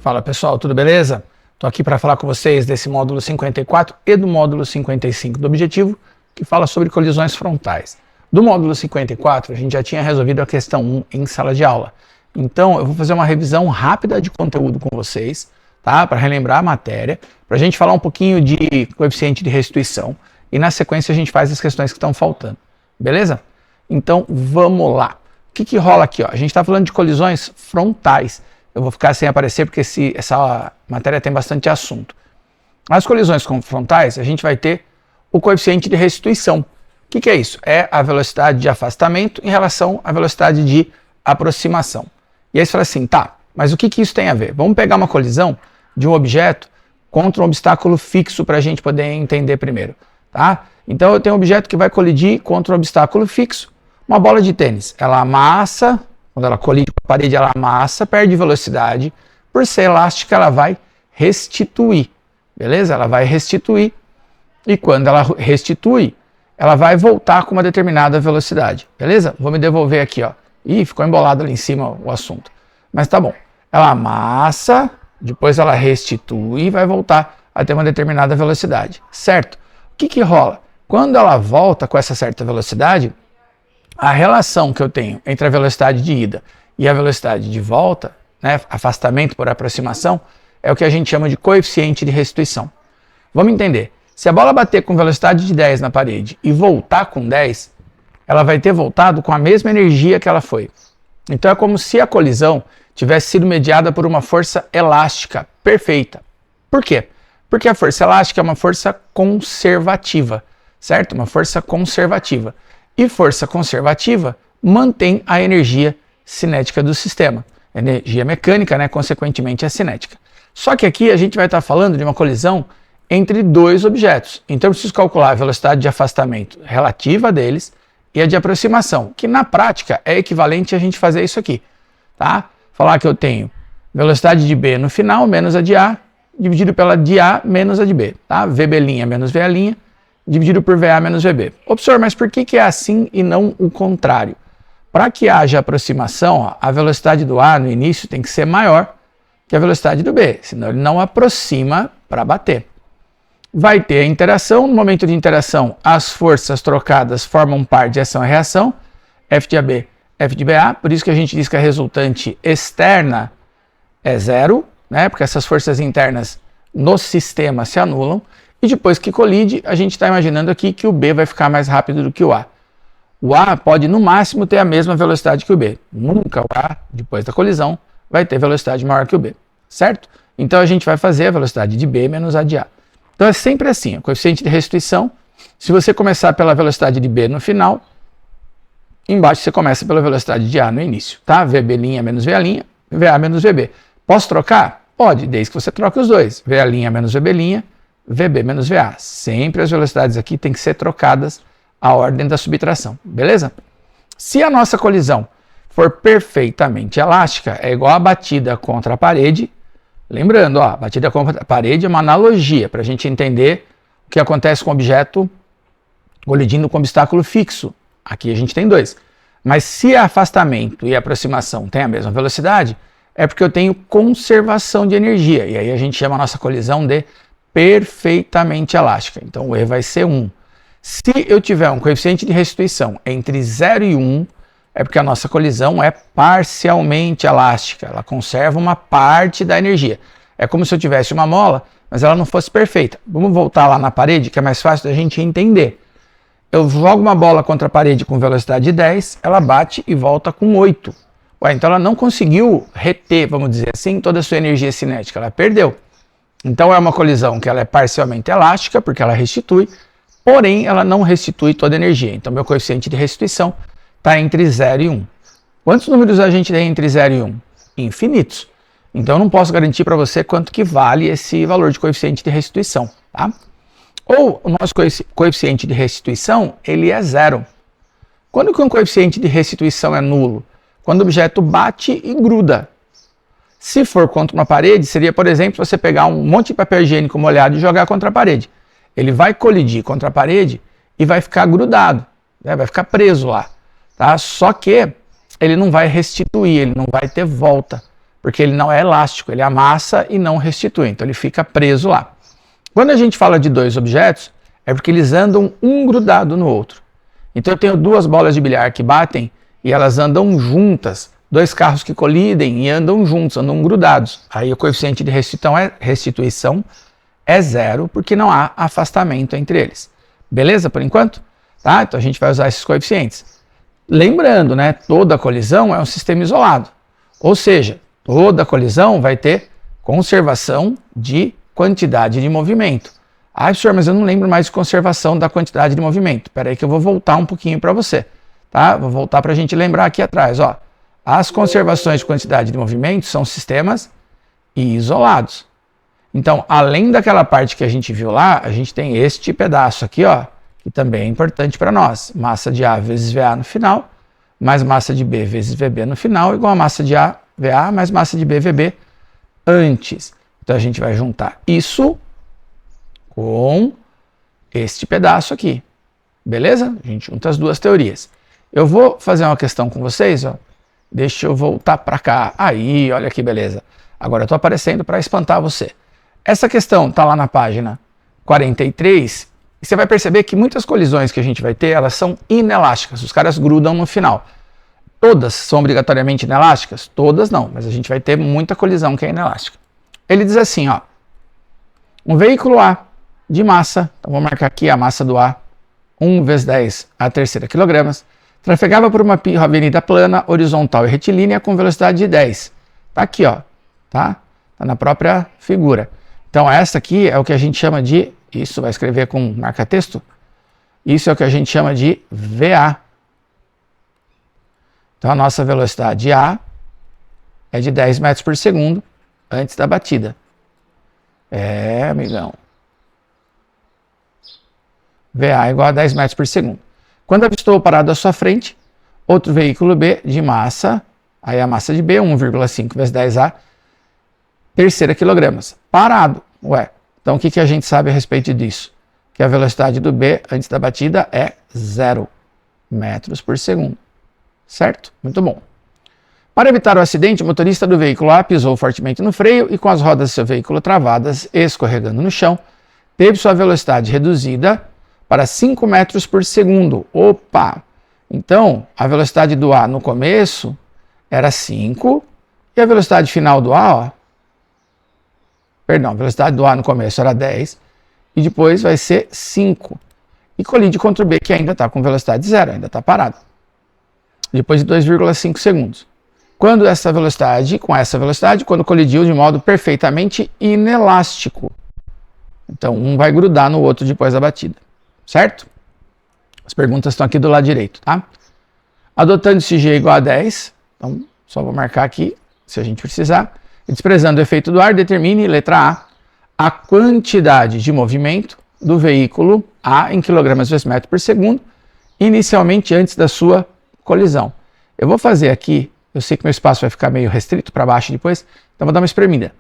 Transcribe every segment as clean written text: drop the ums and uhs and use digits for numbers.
Fala pessoal, tudo beleza? Estou aqui para falar com vocês desse módulo 54 e do módulo 55 do objetivo, que fala sobre colisões frontais. Do módulo 54, a gente já tinha resolvido a questão 1 em sala de aula. Então, eu vou fazer uma revisão rápida de conteúdo com vocês, tá? Para relembrar a matéria, para a gente falar um pouquinho de coeficiente de restituição e na sequência a gente faz as questões que estão faltando, beleza? Então, vamos lá. O que rola aqui? Ó? A gente está falando de colisões frontais. Eu vou ficar sem aparecer porque essa matéria tem bastante assunto. As colisões frontais, a gente vai ter o coeficiente de restituição. O que é isso? É a velocidade de afastamento em relação à velocidade de aproximação. E aí você fala assim, tá, mas o que isso tem a ver? Vamos pegar uma colisão de um objeto contra um obstáculo fixo para a gente poder entender primeiro. Tá? Então eu tenho um objeto que vai colidir contra um obstáculo fixo. Uma bola de tênis, ela amassa, quando ela colide com a parede, ela amassa, perde velocidade. Por ser elástica, ela vai restituir, beleza? Ela vai restituir e quando ela restitui, ela vai voltar com uma determinada velocidade, beleza? Vou me devolver aqui, ó. Ih, ficou embolado ali em cima o assunto. Mas tá bom. Ela amassa, depois ela restitui e vai voltar a ter uma determinada velocidade, certo? O que rola? Quando ela volta com essa certa velocidade, a relação que eu tenho entre a velocidade de ida e a velocidade de volta, né, afastamento por aproximação, é o que a gente chama de coeficiente de restituição. Vamos entender. Se a bola bater com velocidade de 10 na parede e voltar com 10, ela vai ter voltado com a mesma energia que ela foi. Então é como se a colisão tivesse sido mediada por uma força elástica perfeita. Por quê? Porque a força elástica é uma força conservativa, certo? Uma força conservativa. E força conservativa mantém a energia cinética do sistema. Energia mecânica, né? Consequentemente, é cinética. Só que aqui a gente vai estar falando de uma colisão entre dois objetos. Então eu preciso calcular a velocidade de afastamento relativa deles e a de aproximação, que na prática é equivalente a gente fazer isso aqui. Tá? Falar que eu tenho velocidade de B no final menos a de A, dividido pela de A menos a de B. Tá? VB' menos VA', dividido por VA menos VB. Ô, professor, mas por que é assim e não o contrário? Para que haja aproximação, ó, a velocidade do A no início tem que ser maior que a velocidade do B, senão ele não aproxima para bater. Vai ter a interação, no momento de interação, as forças trocadas formam par de ação e reação, F de AB, F de BA, por isso que a gente diz que a resultante externa é zero, né, porque essas forças internas no sistema se anulam, e depois que colide, a gente está imaginando aqui que o B vai ficar mais rápido do que o A. O A pode, no máximo, ter a mesma velocidade que o B. Nunca o A, depois da colisão, vai ter velocidade maior que o B, certo? Então a gente vai fazer a velocidade de B menos a de A. Então é sempre assim, o coeficiente de restituição, se você começar pela velocidade de B no final, embaixo você começa pela velocidade de A no início, tá? VB' menos VA', VA menos VB. Posso trocar? Pode, desde que você troque os dois. VA' menos VB', VB menos VA. Sempre as velocidades aqui têm que ser trocadas à ordem da subtração, beleza? Se a nossa colisão for perfeitamente elástica, é igual a batida contra a parede. Lembrando, ó, a batida contra a parede é uma analogia para a gente entender o que acontece com o objeto colidindo com obstáculo fixo. Aqui a gente tem dois. Mas se afastamento e aproximação têm a mesma velocidade, é porque eu tenho conservação de energia. E aí a gente chama a nossa colisão de perfeitamente elástica. Então o E vai ser 1. Se eu tiver um coeficiente de restituição entre 0 e 1, é porque a nossa colisão é parcialmente elástica. Ela conserva uma parte da energia. É como se eu tivesse uma mola, mas ela não fosse perfeita. Vamos voltar lá na parede, que é mais fácil da gente entender. Eu jogo uma bola contra a parede com velocidade de 10, ela bate e volta com 8. Ué, então ela não conseguiu reter, vamos dizer assim, toda a sua energia cinética. Ela perdeu. Então é uma colisão que ela é parcialmente elástica, porque ela restitui, porém ela não restitui toda a energia. Então meu coeficiente de restituição está entre 0 e 1. Quantos números a gente tem entre 0 e 1? Infinitos. Então eu não posso garantir para você quanto que vale esse valor de coeficiente de restituição. Tá? Ou o nosso coeficiente de restituição ele é 0. Quando que um coeficiente de restituição é nulo? Quando o objeto bate e gruda. Se for contra uma parede, seria, por exemplo, você pegar um monte de papel higiênico molhado e jogar contra a parede. Ele vai colidir contra a parede e vai ficar grudado, né? Vai ficar preso lá. Tá? Só que ele não vai restituir, ele não vai ter volta. porque ele não é elástico, ele amassa e não restitui, então ele fica preso lá. Quando a gente fala de dois objetos, é porque eles andam um grudado no outro. Então eu tenho duas bolas de bilhar que batem e elas andam juntas, dois carros que colidem e andam juntos, andam grudados. Aí o coeficiente de restituição é zero, porque não há afastamento entre eles. Beleza, por enquanto? Tá? Então a gente vai usar esses coeficientes. Lembrando, né, toda colisão é um sistema isolado. Ou seja, toda colisão vai ter conservação de quantidade de movimento. Ah, professor, mas eu não lembro mais de conservação da quantidade de movimento. Espera aí que eu vou voltar um pouquinho para você. Tá? Vou voltar para a gente lembrar aqui atrás. Ó. As conservações de quantidade de movimento são sistemas isolados. Então, além daquela parte que a gente viu lá, a gente tem este pedaço aqui, ó, que também é importante para nós. Massa de A vezes VA no final, mais massa de B vezes VB no final, igual a massa de A, VA, mais massa de B, VB antes. Então, a gente vai juntar isso com este pedaço aqui. Beleza? A gente junta as duas teorias. Eu vou fazer uma questão com vocês, ó. Deixa eu voltar para cá. Aí, olha que beleza. Agora eu estou aparecendo para espantar você. Essa questão está lá na página 43 e você vai perceber que muitas colisões que a gente vai ter, elas são inelásticas. Os caras grudam no final. Todas são obrigatoriamente inelásticas? Todas não, mas a gente vai ter muita colisão que é inelástica. Ele diz assim, ó. Um veículo A de massa, então vou marcar aqui a massa do A, 1 vezes 10 a terceira quilogramas, trafegava por uma avenida plana, horizontal e retilínea com velocidade de 10. Tá aqui, ó. Tá na própria figura. Então essa aqui é o que a gente chama de, isso vai escrever com marca-texto, isso é o que a gente chama de VA. Então a nossa velocidade A é de 10 metros por segundo antes da batida. É, amigão. VA é igual a 10 metros por segundo. Quando avistou parado à sua frente, outro veículo B de massa, aí a massa de B, 1,5 vezes 10A, terceira quilogramas. Parado. Ué, então o que a gente sabe a respeito disso? Que a velocidade do B antes da batida é 0 metros por segundo. Certo? Muito bom. Para evitar o acidente, o motorista do veículo A pisou fortemente no freio e com as rodas do seu veículo travadas, escorregando no chão, teve sua velocidade reduzida para 5 metros por segundo. Opa! Então, a velocidade do A no começo era 5 e a velocidade final do A, ó, perdão, a velocidade do A no começo era 10 e depois vai ser 5. E colide contra o B, que ainda está com velocidade 0, ainda está parado. Depois de 2,5 segundos. Quando essa velocidade, quando colidiu de modo perfeitamente inelástico. Então, um vai grudar no outro depois da batida. Certo? As perguntas estão aqui do lado direito, tá? Adotando esse G igual a 10, então só vou marcar aqui, se a gente precisar. Desprezando o efeito do ar, determine, letra A quantidade de movimento do veículo A em quilogramas vezes metro por segundo, inicialmente antes da sua colisão. Eu vou fazer aqui, eu sei que meu espaço vai ficar meio restrito para baixo depois, então vou dar uma espremida.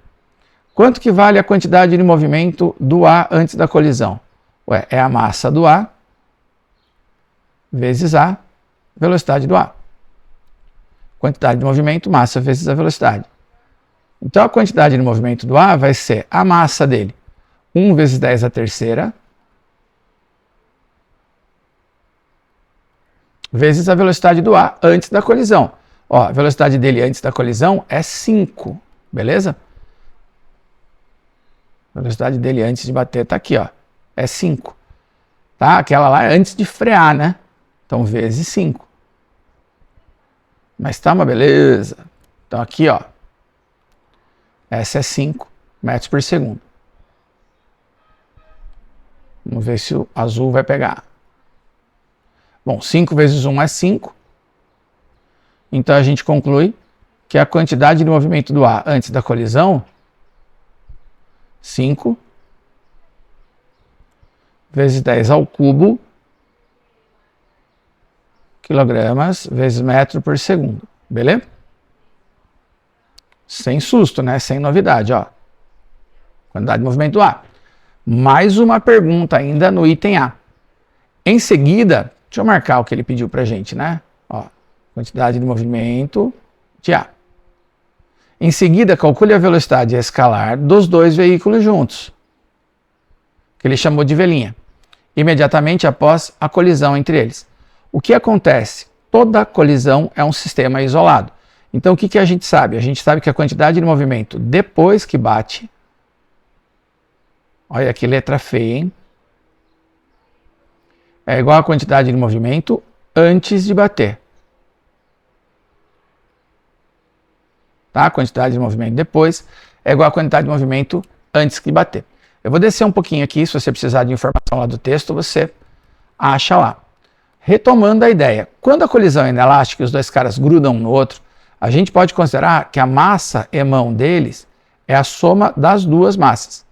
Quanto que vale a quantidade de movimento do A antes da colisão? Ué, é a massa do A vezes a velocidade do A. Quantidade de movimento, massa vezes a velocidade. Então a quantidade de movimento do A vai ser a massa dele, 1 vezes 10 a terceira, vezes a velocidade do A antes da colisão. Ó, a velocidade dele antes da colisão é 5, beleza? A velocidade dele antes de bater está aqui, ó, é 5. Tá? Aquela lá é antes de frear, né? Então, vezes 5. Mas tá uma beleza. Então, aqui, ó, essa é 5 metros por segundo. Vamos ver se o azul vai pegar. Bom, 5 vezes 1 é 5. Então, a gente conclui que a quantidade de movimento do A antes da colisão, 5 vezes 10 ao cubo, quilogramas vezes metro por segundo. Beleza? Sem susto, né? Sem novidade, ó. Quantidade de movimento do A. Mais uma pergunta ainda no item A. Em seguida, deixa eu marcar o que ele pediu pra gente, né? Ó, quantidade de movimento de A. Em seguida, calcule a velocidade escalar dos dois veículos juntos, que ele chamou de velinha, imediatamente após a colisão entre eles. O que acontece? Toda colisão é um sistema isolado. Então, o que a gente sabe? A gente sabe que a quantidade de movimento depois que bate... Olha que letra feia, hein? É igual à quantidade de movimento antes de bater. Tá? A quantidade de movimento depois é igual à quantidade de movimento antes de bater. Eu vou descer um pouquinho aqui, se você precisar de informação lá do texto, você acha lá. Retomando a ideia, quando a colisão é inelástica e os dois caras grudam um no outro, a gente pode considerar que a massa emão deles é a soma das duas massas.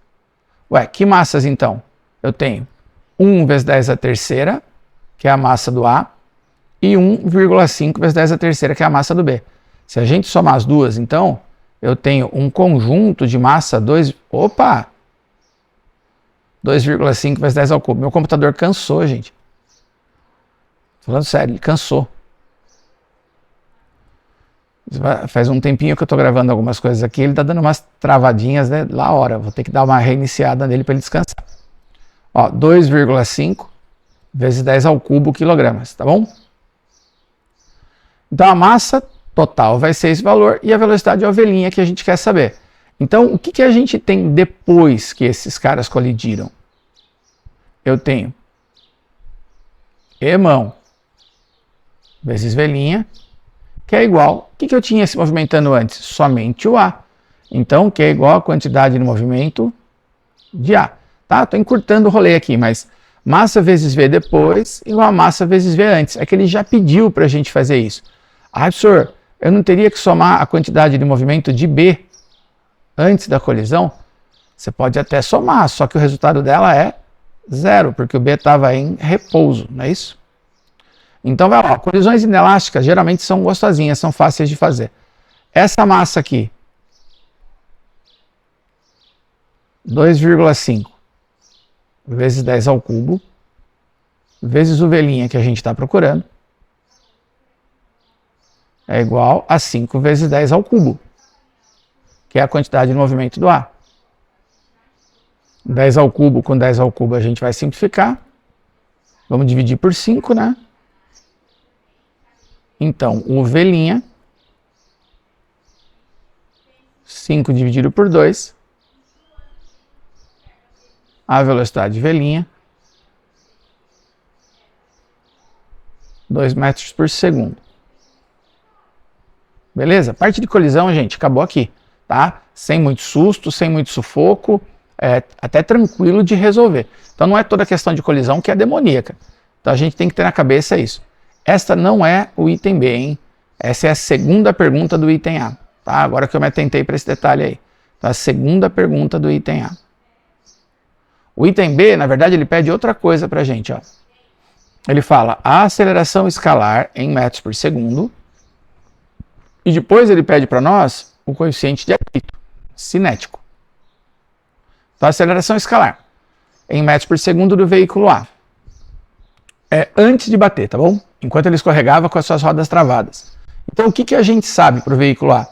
Ué, que massas então? Eu tenho 1 vezes 10 a terceira, que é a massa do A, e 1,5 vezes 10 a terceira, que é a massa do B. Se a gente somar as duas, então, eu tenho um conjunto de massa 2,5 vezes 10 ao cubo. Meu computador cansou, gente. Falando sério, ele cansou. Faz um tempinho que eu estou gravando algumas coisas aqui, ele está dando umas travadinhas, né, lá a hora. Vou ter que dar uma reiniciada nele para ele descansar. Ó, 2,5 vezes 10 ao cubo quilogramas, tá bom? Então a massa total vai ser esse valor e a velocidade é a ovelhinha que a gente quer saber. Então o que a gente tem depois que esses caras colidiram? Eu tenho emão vezes velinha, que é igual, o que eu tinha se movimentando antes? Somente o A. Então, que é igual a quantidade de movimento de A. Tá? Estou encurtando o rolê aqui, mas massa vezes V depois igual a massa vezes V antes. É que ele já pediu para a gente fazer isso. Ah, professor, eu não teria que somar a quantidade de movimento de B antes da colisão? Você pode até somar, só que o resultado dela é 0, porque o B estava em repouso, não é isso? Então vai lá, colisões inelásticas geralmente são gostosinhas, são fáceis de fazer. Essa massa aqui, 2,5 vezes 10 ao cubo, vezes o velinha que a gente está procurando, é igual a 5 vezes 10 ao cubo, que é a quantidade de movimento do A. 10 ao cubo com 10 ao cubo a gente vai simplificar. Vamos dividir por 5, né? Então, o velinha, 5 dividido por 2, a velocidade de velinha, 2 metros por segundo. Beleza? Parte de colisão, gente, acabou aqui, tá? Sem muito susto, sem muito sufoco, até tranquilo de resolver. Então não é toda questão de colisão que é demoníaca. Então a gente tem que ter na cabeça isso. Esta não é o item B, hein? Essa é a segunda pergunta do item A, tá? Agora que eu me atentei para esse detalhe aí. Então, a segunda pergunta do item A. O item B, na verdade, ele pede outra coisa para a gente, ó. Ele fala a aceleração escalar em metros por segundo e depois ele pede para nós o coeficiente de atrito cinético. Então, a aceleração escalar em metros por segundo do veículo A. É antes de bater, tá bom? Enquanto ele escorregava com as suas rodas travadas. Então, o que a gente sabe para o veículo A?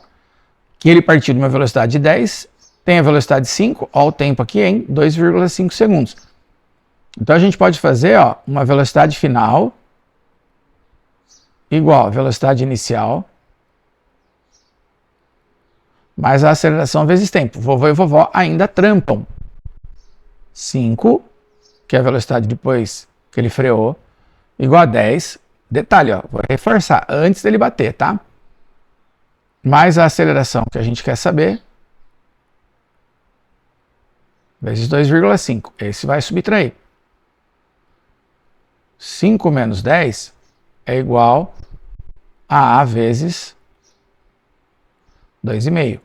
Que ele partiu de uma velocidade de 10, tem a velocidade 5, ó, o tempo aqui em 2,5 segundos. Então, a gente pode fazer, ó, uma velocidade final igual a velocidade inicial mais a aceleração vezes tempo. Vovô e vovó ainda trampam. 5, que é a velocidade depois que ele freou, igual a 10. Detalhe, ó, vou reforçar, antes dele bater, tá? Mais a aceleração que a gente quer saber, vezes 2,5. Esse vai subtrair. 5 menos 10 é igual a vezes 2,5,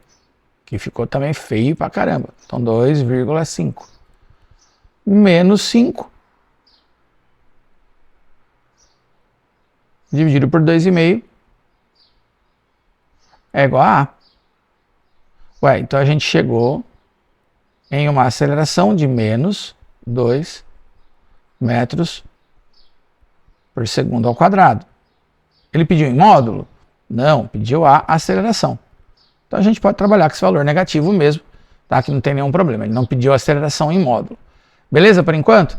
que ficou também feio pra caramba. Então, 2,5 menos 5 dividido por 2,5 é igual a A. Ué, então a gente chegou em uma aceleração de menos 2 metros por segundo ao quadrado. Ele pediu em módulo? Não, pediu a aceleração. Então a gente pode trabalhar com esse valor negativo mesmo, tá? Que não tem nenhum problema, ele não pediu aceleração em módulo. Beleza por enquanto?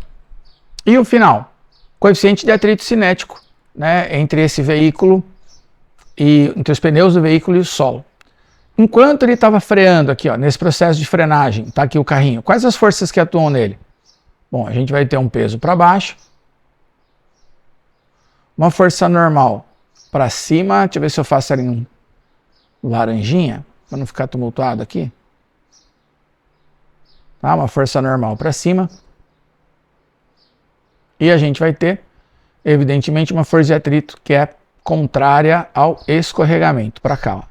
E o final? Coeficiente de atrito cinético, né, entre esse veículo e entre os pneus do veículo e o solo. Enquanto ele estava freando aqui, ó, nesse processo de frenagem, tá aqui o carrinho, quais as forças que atuam nele? Bom, a gente vai ter um peso para baixo, uma força normal para cima, deixa eu ver se eu faço ali um laranjinha, para não ficar tumultuado aqui. Tá? Uma força normal para cima. E a gente vai ter, evidentemente, uma força de atrito que é contrária ao escorregamento, para cá. Ó.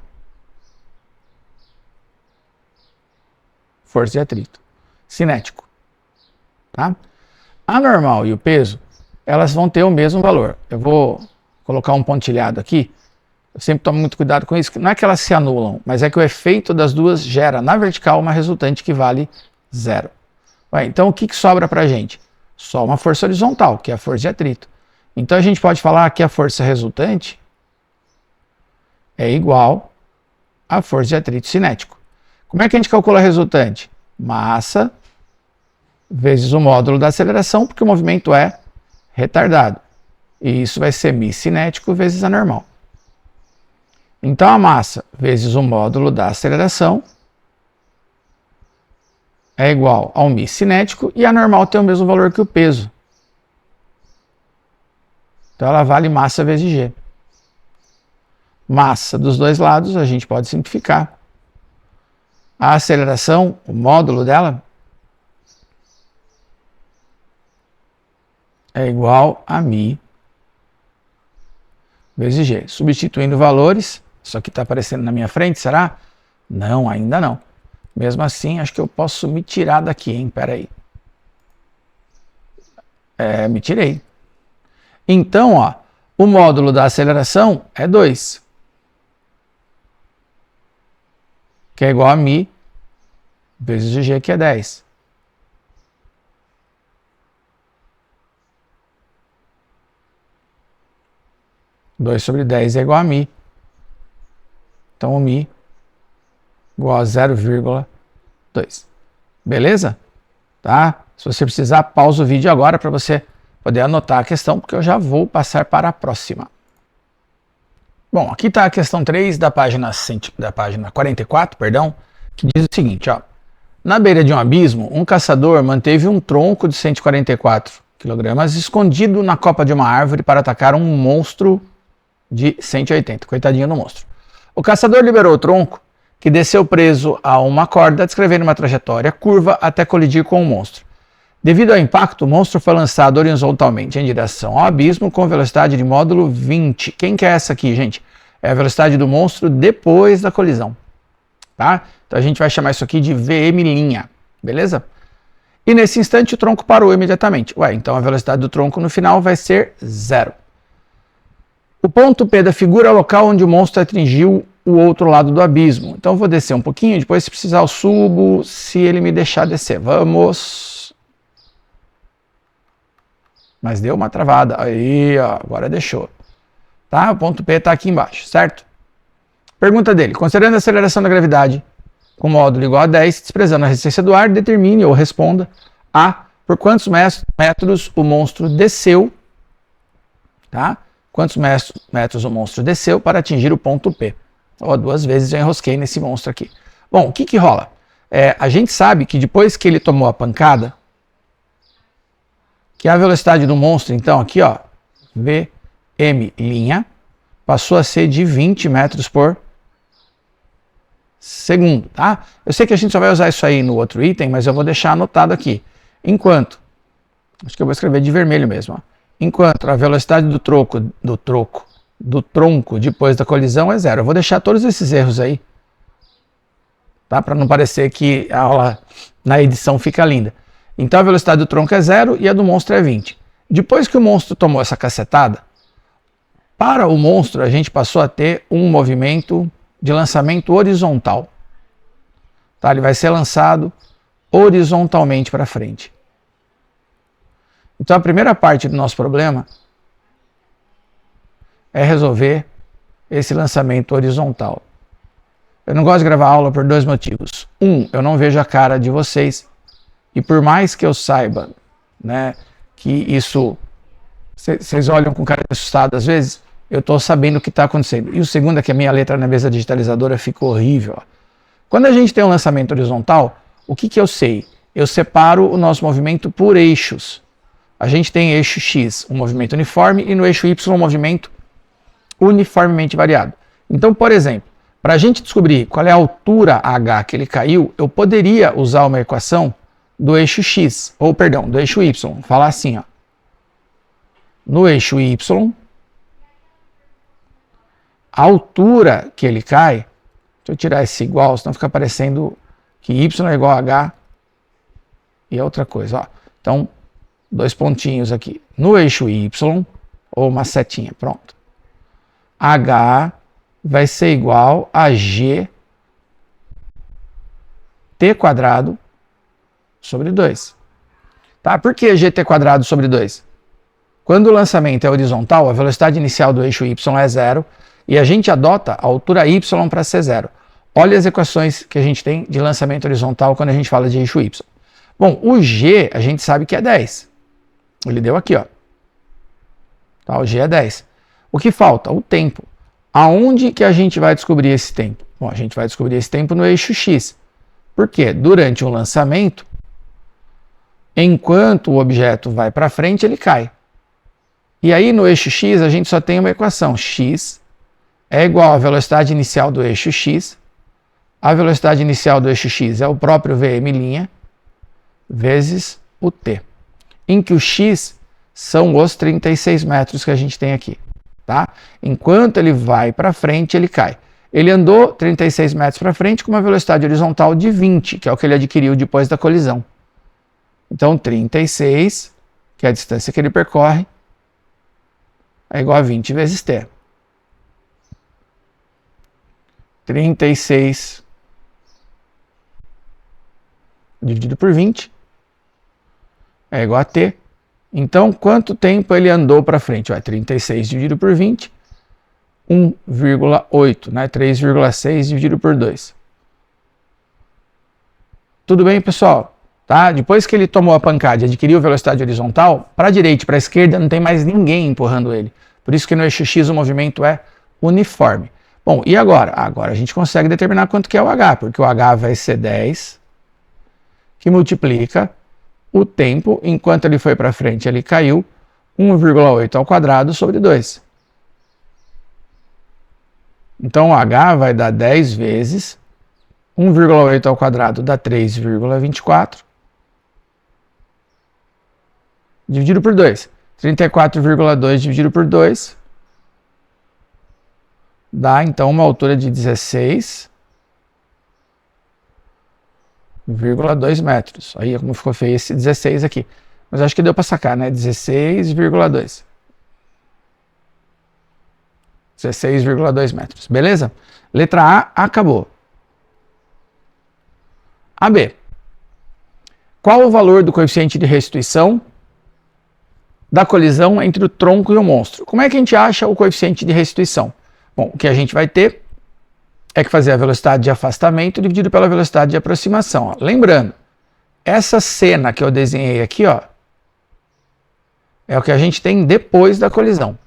Força de atrito. Cinético. Tá? A normal e o peso, elas vão ter o mesmo valor. Eu vou colocar um pontilhado aqui. Eu sempre tomo muito cuidado com isso. Não é que elas se anulam, mas é que o efeito das duas gera na vertical uma resultante que vale 0. Então o que sobra para a gente? Só uma força horizontal, que é a força de atrito. Então a gente pode falar que a força resultante é igual à força de atrito cinético. Como é que a gente calcula a resultante? Massa vezes o módulo da aceleração, porque o movimento é retardado. E isso vai ser μ cinético vezes a normal. Então a massa vezes o módulo da aceleração é igual ao μ cinético e a normal tem o mesmo valor que o peso. Então ela vale massa vezes g. Massa dos dois lados a gente pode simplificar. A aceleração, o módulo dela, é igual a μ vezes g. Substituindo valores, isso aqui está aparecendo na minha frente, será? Não, ainda não. Mesmo assim, acho que eu posso me tirar daqui, hein? Espera aí. Me tirei. Então, ó, o módulo da aceleração é 2. Que é igual a μ vezes g, que é 10. Dois sobre 10 é igual a μ. Então, o μ igual a 0,2. Beleza? Tá? Se você precisar, pausa o vídeo agora para você poder anotar a questão, porque eu já vou passar para a próxima. Bom, aqui está a questão 3 da página 44, perdão, que diz o seguinte, ó. Na beira de um abismo, um caçador manteve um tronco de 144 kg escondido na copa de uma árvore para atacar um monstro de 180. Coitadinho do monstro. O caçador liberou o tronco, que desceu preso a uma corda, descrevendo uma trajetória curva até colidir com o monstro. Devido ao impacto, o monstro foi lançado horizontalmente em direção ao abismo com velocidade de módulo 20. Quem que é essa aqui, gente? É a velocidade do monstro depois da colisão. Tá? Então a gente vai chamar isso aqui de VM', beleza? E nesse instante o tronco parou imediatamente. Então a velocidade do tronco no final vai ser 0. O ponto P da figura é o local onde o monstro atingiu o outro lado do abismo. Então eu vou descer um pouquinho, depois se precisar eu subo, se ele me deixar descer. Vamos. Mas deu uma travada. Aí, ó, agora deixou. Tá? O ponto P está aqui embaixo, certo? Pergunta dele. Considerando a aceleração da gravidade com módulo igual a 10, desprezando a resistência do ar, determine ou responda a por quantos metros o monstro desceu, tá? Quantos metros o monstro desceu para atingir o ponto P. Ó, 2 vezes eu enrosquei nesse monstro aqui. Bom, o que que rola? A gente sabe que depois que ele tomou a pancada, que a velocidade do monstro, então, aqui, ó, Vm', passou a ser de 20 metros por segundo, tá? Eu sei que a gente só vai usar isso aí no outro item, mas eu vou deixar anotado aqui. Enquanto, acho que eu vou escrever de vermelho mesmo, ó. Enquanto a velocidade do tronco depois da colisão é 0. Eu vou deixar todos esses erros aí, tá? Para não parecer que a aula na edição fica linda. Então a velocidade do tronco é 0 e a do monstro é 20. Depois que o monstro tomou essa cacetada, para o monstro a gente passou a ter um movimento de lançamento horizontal. Tá? Ele vai ser lançado horizontalmente para frente. Então a primeira parte do nosso problema é resolver esse lançamento horizontal. Eu não gosto de gravar aula por dois motivos. Eu não vejo a cara de vocês. E por mais que eu saiba, né, que isso... Vocês olham com cara de assustado às vezes, eu estou sabendo o que está acontecendo. E o segundo é que a minha letra na mesa digitalizadora ficou horrível. Ó. Quando a gente tem um lançamento horizontal, o que eu sei? Eu separo o nosso movimento por eixos. A gente tem eixo X, um movimento uniforme, e no eixo Y, um movimento uniformemente variado. Então, por exemplo, para a gente descobrir qual é a altura H que ele caiu, eu poderia usar uma equação do eixo X, ou perdão, do eixo Y. Falar assim, ó. No eixo Y, a altura que ele cai, deixa eu tirar esse igual, senão fica parecendo que Y é igual a H e é outra coisa. Ó. Então, dois pontinhos aqui. No eixo Y, ou uma setinha, pronto. H vai ser igual a G T quadrado sobre 2. Tá? Por que GT quadrado sobre 2? Quando o lançamento é horizontal, a velocidade inicial do eixo Y é 0 e a gente adota a altura Y para ser 0. Olha as equações que a gente tem de lançamento horizontal quando a gente fala de eixo Y. Bom, o G a gente sabe que é 10. Ele deu aqui, ó. Tá, o G é 10. O que falta? O tempo. Aonde que a gente vai descobrir esse tempo? Bom, a gente vai descobrir esse tempo no eixo X. Por quê? Durante o lançamento, enquanto o objeto vai para frente, ele cai. E aí no eixo X a gente só tem uma equação. X é igual à velocidade inicial do eixo X. A velocidade inicial do eixo X é o próprio Vm' vezes o T. Em que o X são os 36 metros que a gente tem aqui. Tá? Enquanto ele vai para frente, ele cai. Ele andou 36 metros para frente com uma velocidade horizontal de 20, que é o que ele adquiriu depois da colisão. Então 36, que é a distância que ele percorre, é igual a 20 vezes T. 36 dividido por 20 é igual a T. Então, quanto tempo ele andou para frente? 36 dividido por 20, 1,8, né? 3,6 dividido por 2. Tudo bem, pessoal? Tá? Depois que ele tomou a pancada e adquiriu velocidade horizontal, para a direita e para a esquerda não tem mais ninguém empurrando ele. Por isso que no eixo X o movimento é uniforme. Bom, e agora? Agora a gente consegue determinar quanto que é o H, porque o H vai ser 10, que multiplica o tempo, enquanto ele foi para frente, ele caiu, 1,8 ao quadrado sobre 2. Então o H vai dar 10 vezes 1,8 ao quadrado dá 3,24. Dividido por 2. 34,2 dividido por 2 dá então uma altura de 16,2 metros. Aí como ficou feio esse 16 aqui. Mas acho que deu para sacar, né? 16,2. 16,2 metros. Beleza? Letra A, acabou. AB. Qual o valor do coeficiente de restituição da colisão entre o tronco e o monstro? Como é que a gente acha o coeficiente de restituição? Bom, o que a gente vai ter é que fazer a velocidade de afastamento dividido pela velocidade de aproximação. Ó. Lembrando, essa cena que eu desenhei aqui, ó, é o que a gente tem depois da colisão.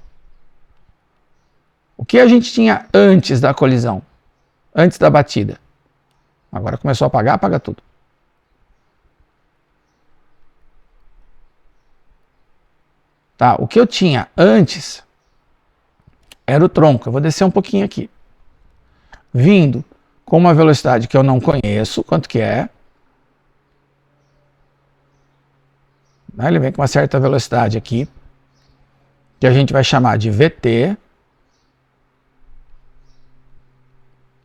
O que a gente tinha antes da colisão? Antes da batida? Agora começou a apagar, apaga tudo. Tá, o que eu tinha antes era o tronco. Eu vou descer um pouquinho aqui. Vindo com uma velocidade que eu não conheço, quanto que é. Ele vem com uma certa velocidade aqui, que a gente vai chamar de VT,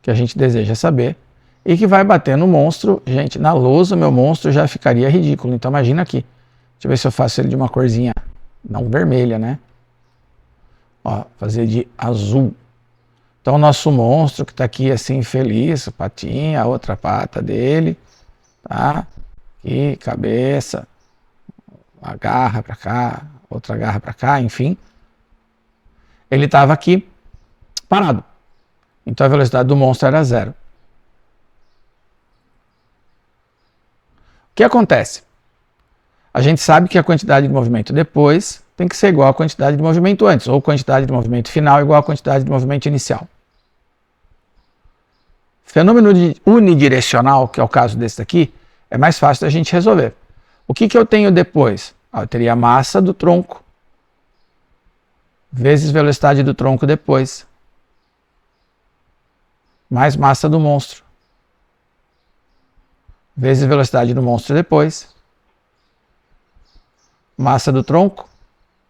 que a gente deseja saber, e que vai bater no monstro. Gente, na lousa, meu monstro já ficaria ridículo. Então imagina aqui. Deixa eu ver se eu faço ele de uma corzinha não vermelha, né? Ó, fazer de azul. Então o nosso monstro que está aqui assim feliz, patinha, a outra pata dele, tá? Aqui, cabeça, a garra para cá, outra garra para cá, enfim. Ele estava aqui parado. Então a velocidade do monstro era 0. que acontece? A gente sabe que a quantidade de movimento depois tem que ser igual à quantidade de movimento antes, ou quantidade de movimento final igual à quantidade de movimento inicial. Fenômeno unidirecional, que é o caso desse daqui, é mais fácil da gente resolver. O que eu tenho depois? Eu teria a massa do tronco vezes velocidade do tronco depois, mais massa do monstro, vezes velocidade do monstro depois, massa do tronco,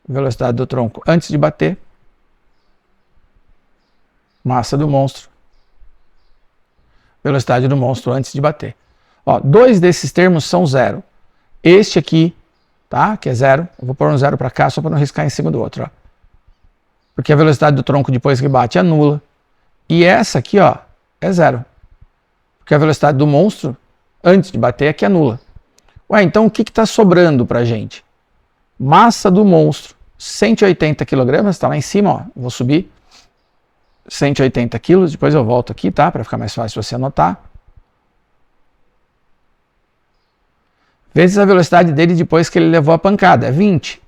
velocidade do tronco antes de bater, massa do monstro, velocidade do monstro antes de bater. Ó, dois desses termos são zero. Este aqui, tá, que é zero, eu vou pôr um zero para cá só para não riscar em cima do outro, ó. Porque a velocidade do tronco depois que bate é nula. E essa aqui, ó, é zero. Porque a velocidade do monstro antes de bater é que é nula. Ué, então o que está sobrando para a gente? Massa do monstro, 180 kg, está lá em cima, ó, vou subir. 180 kg, depois eu volto aqui, tá? Para ficar mais fácil você anotar. Vezes a velocidade dele depois que ele levou a pancada, é 20.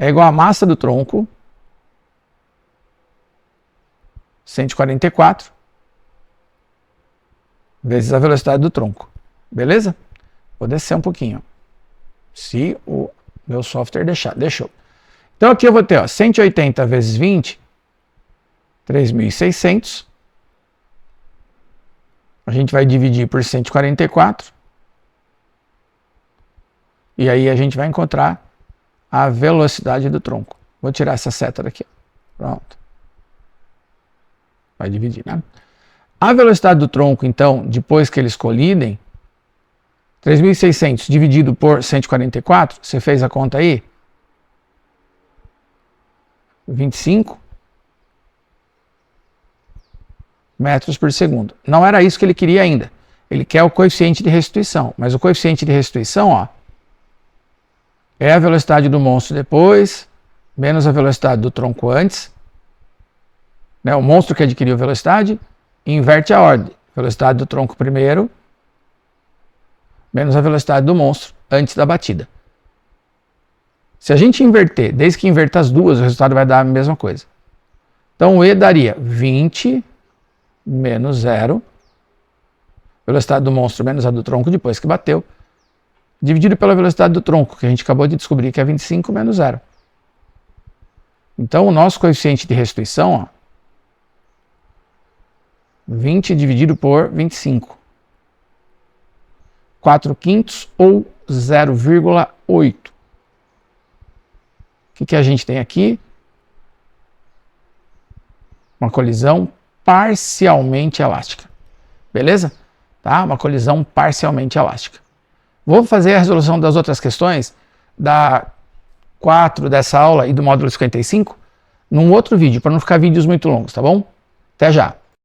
É igual a massa do tronco, 144, vezes a velocidade do tronco. Beleza? Vou descer um pouquinho. Se o meu software deixar. Deixou. Então aqui eu vou ter, ó, 180 vezes 20, 3.600. A gente vai dividir por 144. E aí a gente vai encontrar a velocidade do tronco. Vou tirar essa seta daqui. Pronto. Vai dividir, né? A velocidade do tronco, então, depois que eles colidem, 3.600 dividido por 144, você fez a conta aí? 25 metros por segundo. Não era isso que ele queria ainda. Ele quer o coeficiente de restituição. Mas o coeficiente de restituição, ó, é a velocidade do monstro depois, menos a velocidade do tronco antes. Né? O monstro que adquiriu velocidade, inverte a ordem. Velocidade do tronco primeiro, menos a velocidade do monstro antes da batida. Se a gente inverter, desde que inverta as duas, o resultado vai dar a mesma coisa. Então o E daria 20 menos 0, velocidade do monstro menos a do tronco depois que bateu, dividido pela velocidade do tronco, que a gente acabou de descobrir que é 25 menos 0. Então o nosso coeficiente de restituição, ó, 20 dividido por 25. 4/5 ou 0,8. O que a gente tem aqui? Uma colisão parcialmente elástica. Beleza? Tá? Uma colisão parcialmente elástica. Vou fazer a resolução das outras questões da 4 dessa aula e do módulo 55 num outro vídeo, para não ficar vídeos muito longos, tá bom? Até já!